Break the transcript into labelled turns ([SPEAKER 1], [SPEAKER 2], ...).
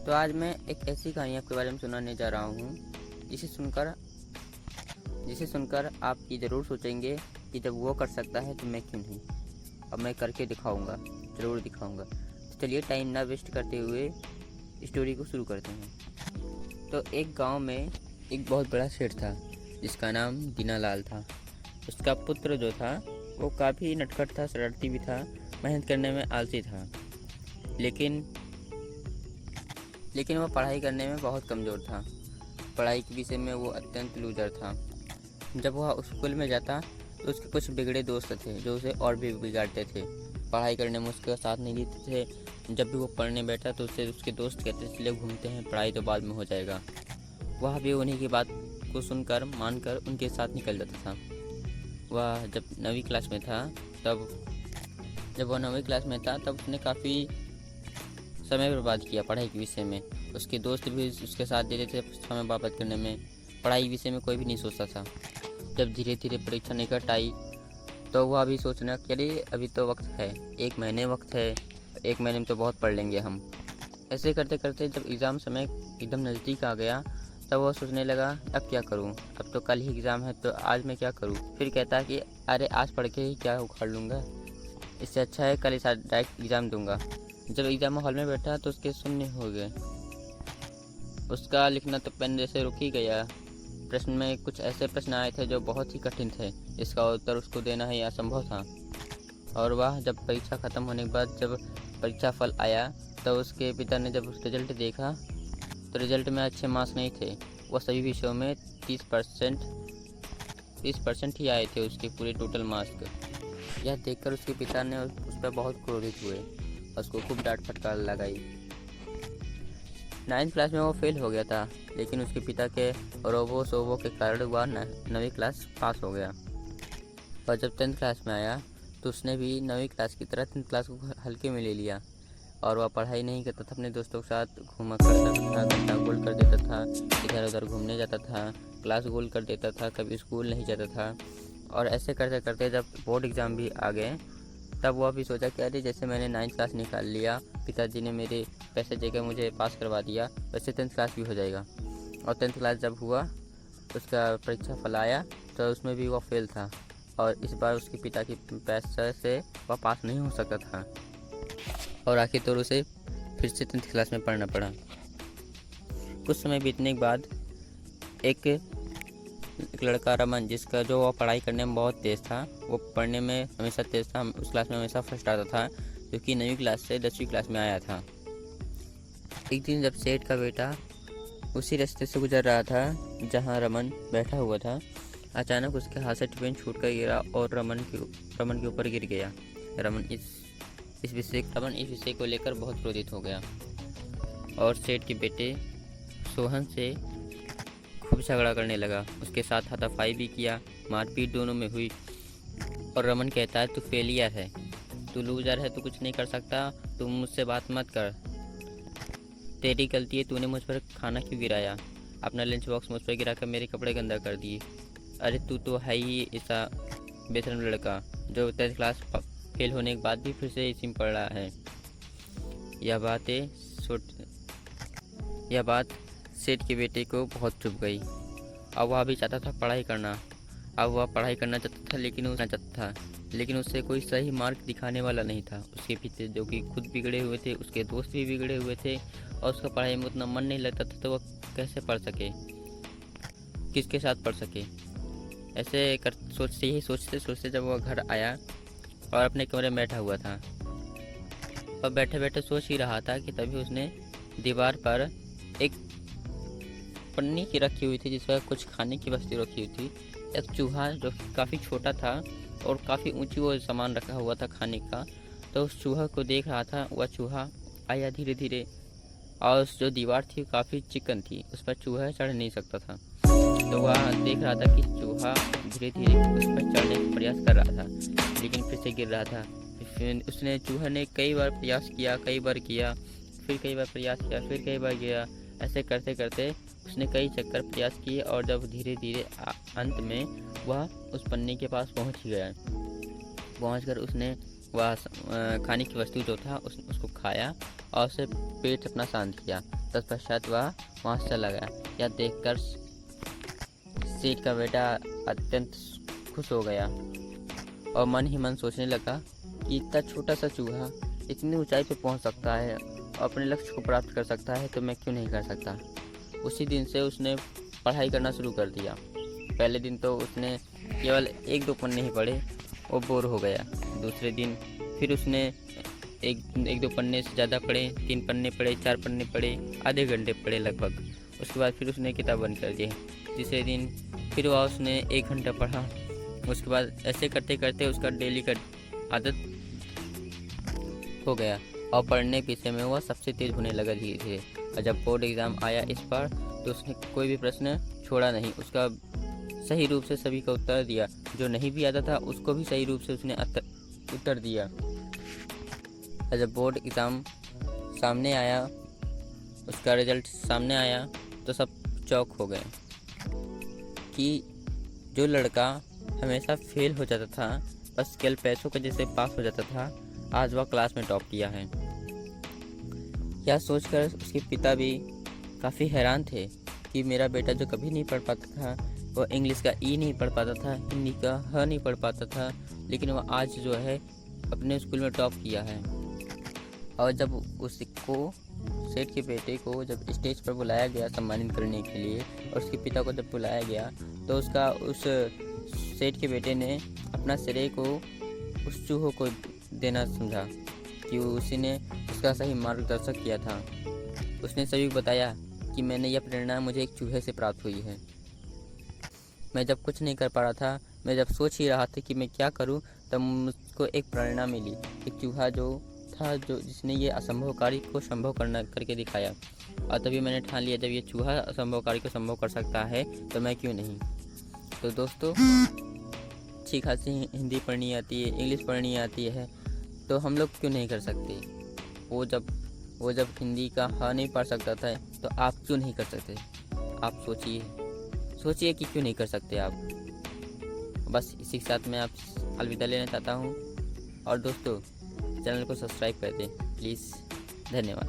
[SPEAKER 1] तो आज मैं एक ऐसी कहानी आपके बारे में सुनाने जा रहा हूँ जिसे सुनकर आप ये ज़रूर सोचेंगे कि जब वो कर सकता है तो मैं क्यों नहीं। अब मैं करके दिखाऊंगा, ज़रूर दिखाऊंगा। तो चलिए टाइम ना वेस्ट करते हुए स्टोरी को शुरू करते हैं। तो एक गांव में एक बहुत बड़ा सेठ था जिसका नाम दीनालाल था। उसका पुत्र जो था वो काफ़ी नटखट था, शरारती भी था, मेहनत करने में आलसी था, लेकिन वह पढ़ाई करने में बहुत कमज़ोर था। पढ़ाई के विषय में वो अत्यंत लूजर था। जब वह स्कूल में जाता तो उसके कुछ बिगड़े दोस्त थे जो उसे और भी बिगाड़ते थे। पढ़ाई करने में उसका साथ नहीं देते थे। जब भी वो पढ़ने बैठा तो उसके दोस्त कहते थे, चले घूमते हैं, पढ़ाई तो बाद में हो जाएगा। वह भी उन्हीं की बात को सुनकर मानकर उनके साथ निकल जाता था। वह जब 9वीं क्लास में था तब उसने काफ़ी समय बर्बाद किया पढ़ाई के विषय में। उसके दोस्त भी उसके साथ देते थे समय बर्बाद करने में। पढ़ाई विषय में कोई भी नहीं सोचता था। जब धीरे धीरे परीक्षा निकट आई तो वह भी सोचना कि अरे अभी तो वक्त है, 1 महीने वक्त है, 1 महीने में तो बहुत पढ़ लेंगे हम। ऐसे करते करते जब एग्ज़ाम समय एकदम नज़दीक आ गया तब वह सोचने लगा, अब क्या करूं, अब तो कल ही एग्ज़ाम है तो आज मैं क्या करूं। फिर कहता कि अरे आज पढ़ के ही क्या उखाड़ लूँगा, इससे अच्छा है कल डायरेक्ट एग्ज़ाम दूंगा। जब एग्ज़ाम हॉल में बैठा तो उसके शून्य हो गए। उसका लिखना तो पेन जैसे रुक ही गया। प्रश्न में कुछ ऐसे प्रश्न आए थे जो बहुत ही कठिन थे, इसका उत्तर उसको देना ही असंभव था। और वह जब परीक्षा ख़त्म होने के बाद जब परीक्षा फल आया तो उसके पिता ने जब उसका रिजल्ट देखा तो रिजल्ट में अच्छे मार्क्स नहीं थे। वह सभी विषयों में 30% ही आए थे उसके पूरे टोटल मार्क्स। यह देखकर उसके पिता ने उस पर बहुत क्रोधित हुए, उसको खूब डांट फटकार लगाई। 9वीं क्लास में वो फेल हो गया था, लेकिन उसके पिता के रोबो शोबो के कारण वह 9वीं क्लास पास हो गया। और जब 10th क्लास में आया तो उसने भी 9वीं क्लास की तरह 10th क्लास को हल्के में ले लिया। और वह पढ़ाई नहीं करता था, अपने दोस्तों के साथ घूमा करता था, घंटा गोल कर देता था, इधर उधर घूमने जाता था, क्लास गोल कर देता था, कभी स्कूल नहीं जाता था। और ऐसे करते करते जब बोर्ड एग्ज़ाम भी आ गए तब वह भी सोचा कि अरे जैसे मैंने 9th क्लास निकाल लिया, पिताजी ने मेरे पैसे देकर मुझे पास करवा दिया, वैसे 10th क्लास भी हो जाएगा। और 10th क्लास जब हुआ उसका परीक्षा फल आया तो उसमें भी वह फेल था। और इस बार उसके पिता के पैसे से वह पास नहीं हो सकता था और आखिर तो उसे फिर से 10th क्लास में पढ़ना पड़ा। कुछ समय बीतने के बाद एक लड़का रमन, जिसका जो वह पढ़ाई करने में बहुत तेज़ था, वो पढ़ने में हमेशा तेज़ था, उस क्लास में हमेशा फर्स्ट आता था, जो कि 9वीं क्लास से 10वीं क्लास में आया था। एक दिन जब सेठ का बेटा उसी रास्ते से गुजर रहा था जहां रमन बैठा हुआ था, अचानक उसके हाथ से टिफिन छूट कर गिरा और रमन के ऊपर गिर गया। रमन इस विषय को लेकर बहुत क्रोधित हो गया और सेठ के बेटे सोहन से खूब झगड़ा करने लगा। उसके साथ हाथापाई भी किया, मारपीट दोनों में हुई। और रमन कहता है, तू फेलियर है, तू लूजर है, तू कुछ नहीं कर सकता, तू मुझसे बात मत कर, तेरी गलती है, तूने मुझ पर खाना क्यों गिराया, अपना लंच बॉक्स मुझ पर गिराकर मेरे कपड़े गंदा कर दिए। अरे तू तो है ही ऐसा बेशरम लड़का जो 10th क्लास फेल होने के बाद भी फिर से इसी में पढ़ रहा है। यह बात सेठ के बेटे को बहुत चुभ गई। अब वह भी चाहता था पढ़ाई करना। अब वह पढ़ाई करना चाहता था, लेकिन उससे कोई सही मार्ग दिखाने वाला नहीं था। उसके पीछे जो कि खुद बिगड़े हुए थे, उसके दोस्त भी बिगड़े हुए थे और उसका पढ़ाई में उतना मन नहीं लगता था, तो वह कैसे पढ़ सके, किसके साथ पढ़ सके। यही सोचते सोचते जब वह घर आया और अपने कमरे में बैठा हुआ था और बैठे बैठे सोच ही रहा था कि तभी उसने दीवार पर एक पन्नी की रखी हुई थी जिसमें कुछ खाने की वस्तु रखी हुई थी। एक चूहा जो काफ़ी छोटा था और काफ़ी ऊंची वो सामान रखा हुआ था खाने का, तो उस चूहा को देख रहा था। वह चूहा आया धीरे धीरे और उस जो दीवार थी काफ़ी चिकन थी, उस पर चूहा चढ़ नहीं सकता था। तो वह देख रहा था कि चूहा धीरे धीरे उस पर चढ़ने का प्रयास कर रहा था, लेकिन फिर से गिर रहा था। फिर चूहा ने कई बार प्रयास किया, कई बार किया, फिर कई बार प्रयास किया, फिर कई बार गया। ऐसे करते करते उसने कई चक्कर प्रयास किए और जब धीरे धीरे अंत में वह उस पन्नी के पास पहुंच गया। पहुंचकर उसने वह खाने की वस्तु जो था उसको खाया और उसे पेट अपना शांत किया। तत्पश्चात वह वहाँ से चला गया। यह देखकर सेठ का बेटा अत्यंत खुश हो गया और मन ही मन सोचने लगा कि इतना छोटा सा चूहा इतनी ऊंचाई पर पहुंच सकता है और अपने लक्ष्य को प्राप्त कर सकता है, तो मैं क्यों नहीं कर सकता। उसी दिन से उसने पढ़ाई करना शुरू कर दिया। पहले दिन तो उसने केवल 1-2 पन्ने ही पढ़े, वो बोर हो गया। दूसरे दिन फिर उसने एक दो पन्ने से ज़्यादा पढ़े, 3 पन्ने पढ़े, 4 पन्ने पढ़े, आधे घंटे पढ़े लगभग। उसके बाद फिर उसने किताब बंद कर दी। तीसरे दिन फिर वह उसने 1 घंटा पढ़ा। उसके बाद ऐसे करते करते उसका डेली का आदत हो गया और पढ़ने के विषय में वह सबसे तेज़ होने लगा धीरे धीरे। और जब बोर्ड एग्ज़ाम आया इस बार, तो उसने कोई भी प्रश्न छोड़ा नहीं, उसका सही रूप से सभी का उत्तर दिया। जो नहीं भी आता था उसको भी सही रूप से उसने उत्तर दिया। और जब बोर्ड एग्ज़ाम सामने आया, उसका रिजल्ट सामने आया, तो सब चौंक हो गए कि जो लड़का हमेशा फेल हो जाता था, बस केवल पैसों के जैसे पास हो जाता था, आज वह क्लास में टॉप किया है। यह सोचकर उसके पिता भी काफ़ी हैरान थे कि मेरा बेटा जो कभी नहीं पढ़ पाता था, वह इंग्लिश का ई नहीं पढ़ पाता था, हिंदी का ह नहीं पढ़ पाता था, लेकिन वह आज जो है अपने स्कूल में टॉप किया है। और जब उसको सेठ के बेटे को जब स्टेज पर बुलाया गया सम्मानित करने के लिए, और उसके पिता को जब बुलाया गया, तो उस सेठ के बेटे ने अपना श्रेय को उस चूहों को देना समझा कि उसी ने उसका सही मार्गदर्शक किया था। उसने सभी को बताया कि मैंने यह प्रेरणा मुझे एक चूहे से प्राप्त हुई है। मैं जब कुछ नहीं कर पा रहा था, मैं जब सोच ही रहा था कि मैं क्या करूं, तब मुझको एक प्रेरणा मिली, एक चूहा जो था जिसने ये असंभव कार्य को संभव करके दिखाया। और तभी मैंने ठान लिया, जब ये चूहा असंभव कार्य को संभव कर सकता है, तो मैं क्यों नहीं। तो दोस्तों, अच्छी खासी हिंदी पढ़नी आती है, इंग्लिश पढ़नी आती है, तो हम लोग क्यों नहीं कर सकते। वो जब हिंदी का ह नहीं पढ़ सकता था, तो आप क्यों नहीं कर सकते। आप सोचिए कि क्यों नहीं कर सकते आप। बस इसी के साथ मैं आप अलविदा लेना चाहता हूँ। और दोस्तों, चैनल को सब्सक्राइब कर दें प्लीज़। धन्यवाद।